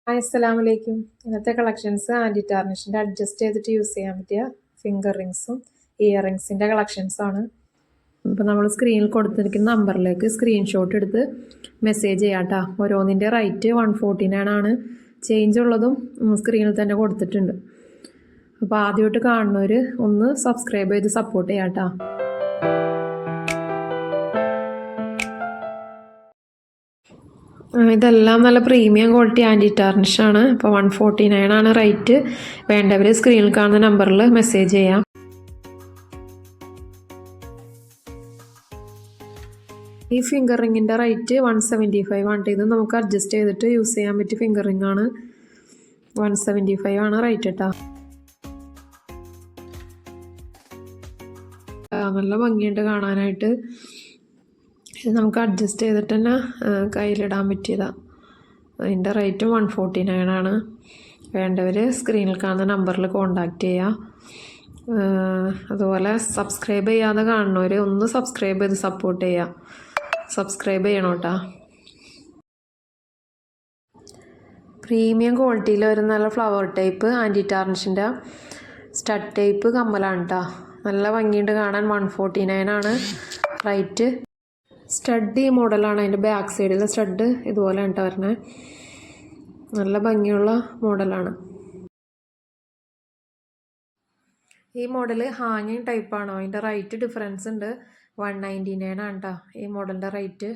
Hi അസ്സലാമു അലൈക്കും. ഇന്നത്തെ കളക്ഷൻസ് ആൻറ്റി ടാർണിഷിൻ്റെ അഡ്ജസ്റ്റ് ചെയ്തിട്ട് യൂസ് ചെയ്യാൻ പറ്റിയ ഫിംഗർ റിങ്സും ഇയർ റിങ്സിൻ്റെ കളക്ഷൻസാണ്. അപ്പോൾ നമ്മൾ സ്ക്രീനിൽ കൊടുത്തിരിക്കുന്ന നമ്പറിലേക്ക് സ്ക്രീൻഷോട്ട് എടുത്ത് മെസ്സേജ് ചെയ്യാം കേട്ടോ. ഓരോന്നിൻ്റെ റേറ്റ് 149 ആണ്. ചേഞ്ച് ഉള്ളതും സ്ക്രീനിൽ തന്നെ കൊടുത്തിട്ടുണ്ട്. അപ്പോൾ ആദ്യമായിട്ട് കാണുന്നവർ ഒന്ന് സബ്സ്ക്രൈബ് ചെയ്ത് സപ്പോർട്ട് ചെയ്യാം കേട്ടോ. ഇതെല്ലാം നല്ല പ്രീമിയം ക്വാളിറ്റി ആൻറ്റി ടാർണിഷാണ്. അപ്പോൾ 149 ആണ് റേറ്റ്. വേണ്ടവർ സ്ക്രീനിൽ കാണുന്ന നമ്പറിൽ മെസ്സേജ് ചെയ്യാം. ഈ ഫിംഗർ റിങ്ങിൻ്റെ റേറ്റ് 175 ആണ്. ഇത് നമുക്ക് അഡ്ജസ്റ്റ് ചെയ്തിട്ട് യൂസ് ചെയ്യാൻ പറ്റിയ ഫിംഗർ റിംഗ് ആണ്. 175 ആണ് റേറ്റ് കേട്ടോ. നല്ല ഭംഗിയുണ്ട് കാണാനായിട്ട്. ഇത് നമുക്ക് അഡ്ജസ്റ്റ് ചെയ്തിട്ട് തന്നെ കയ്യിലിടാൻ പറ്റിയതാണ്. അതിൻ്റെ റേറ്റും 149 ആണ്. വേണ്ടവർ സ്ക്രീനിൽ കാണുന്ന നമ്പറിൽ കോൺടാക്റ്റ് ചെയ്യുക. അതുപോലെ സബ്സ്ക്രൈബ് ചെയ്യാതെ കാണുന്നവർ ഒന്ന് സബ്സ്ക്രൈബ് ചെയ്ത് സപ്പോർട്ട് ചെയ്യുക. സബ്സ്ക്രൈബ് ചെയ്യണം കേട്ടോ. പ്രീമിയം ക്വാളിറ്റിയിൽ ഒരു നല്ല ഫ്ലവർ ടൈപ്പ് ആൻറ്റി ടാർണിഷിൻ്റെ സ്റ്റഡ് ടൈപ്പ് കമ്മലാണ് കേട്ടോ. നല്ല ഭംഗിയുണ്ട് കാണാൻ. 149 ആണ് റേറ്റ്. സ്റ്റഡ് ഈ മോഡലാണ്. അതിൻ്റെ ബാക്ക് സൈഡിലെ സ്റ്റഡ് ഇതുപോലെ ഉണ്ട് വരുന്നത്. നല്ല ഭംഗിയുള്ള മോഡലാണ്. ഈ മോഡൽ ഹാങ്ങിങ് ടൈപ്പാണോ? അതിൻ്റെ റേറ്റ് ഡിഫറൻസ് ഉണ്ട്. 199 ആണ് കേട്ടോ ഈ മോഡലിൻ്റെ റേറ്റ്.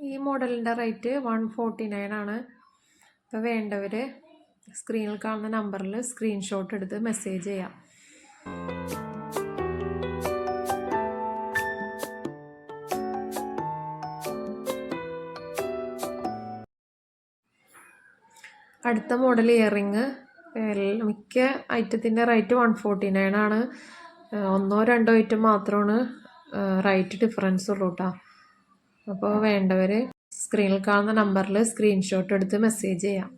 ഈ മോഡലിൻ്റെ റേറ്റ് 149 ആണ്. അപ്പോൾ വേണ്ടവർ സ്ക്രീനിൽ കാണുന്ന നമ്പറിൽ സ്ക്രീൻഷോട്ട് എടുത്ത് മെസ്സേജ് ചെയ്യാം. അടുത്ത മോഡൽ ഇയറിങ്. മിക്ക ഐറ്റത്തിൻ്റെ റേറ്റ് 149 ആണ്. ഒന്നോ രണ്ടോ ഐറ്റം മാത്രമാണ് റേറ്റ് ഡിഫറൻസ് ഉള്ളൂ കേട്ടോ. അപ്പോൾ വേണ്ടവർ സ്ക്രീനിൽ കാണുന്ന നമ്പറിൽ സ്ക്രീൻഷോട്ട് എടുത്ത് മെസ്സേജ് ചെയ്യാം.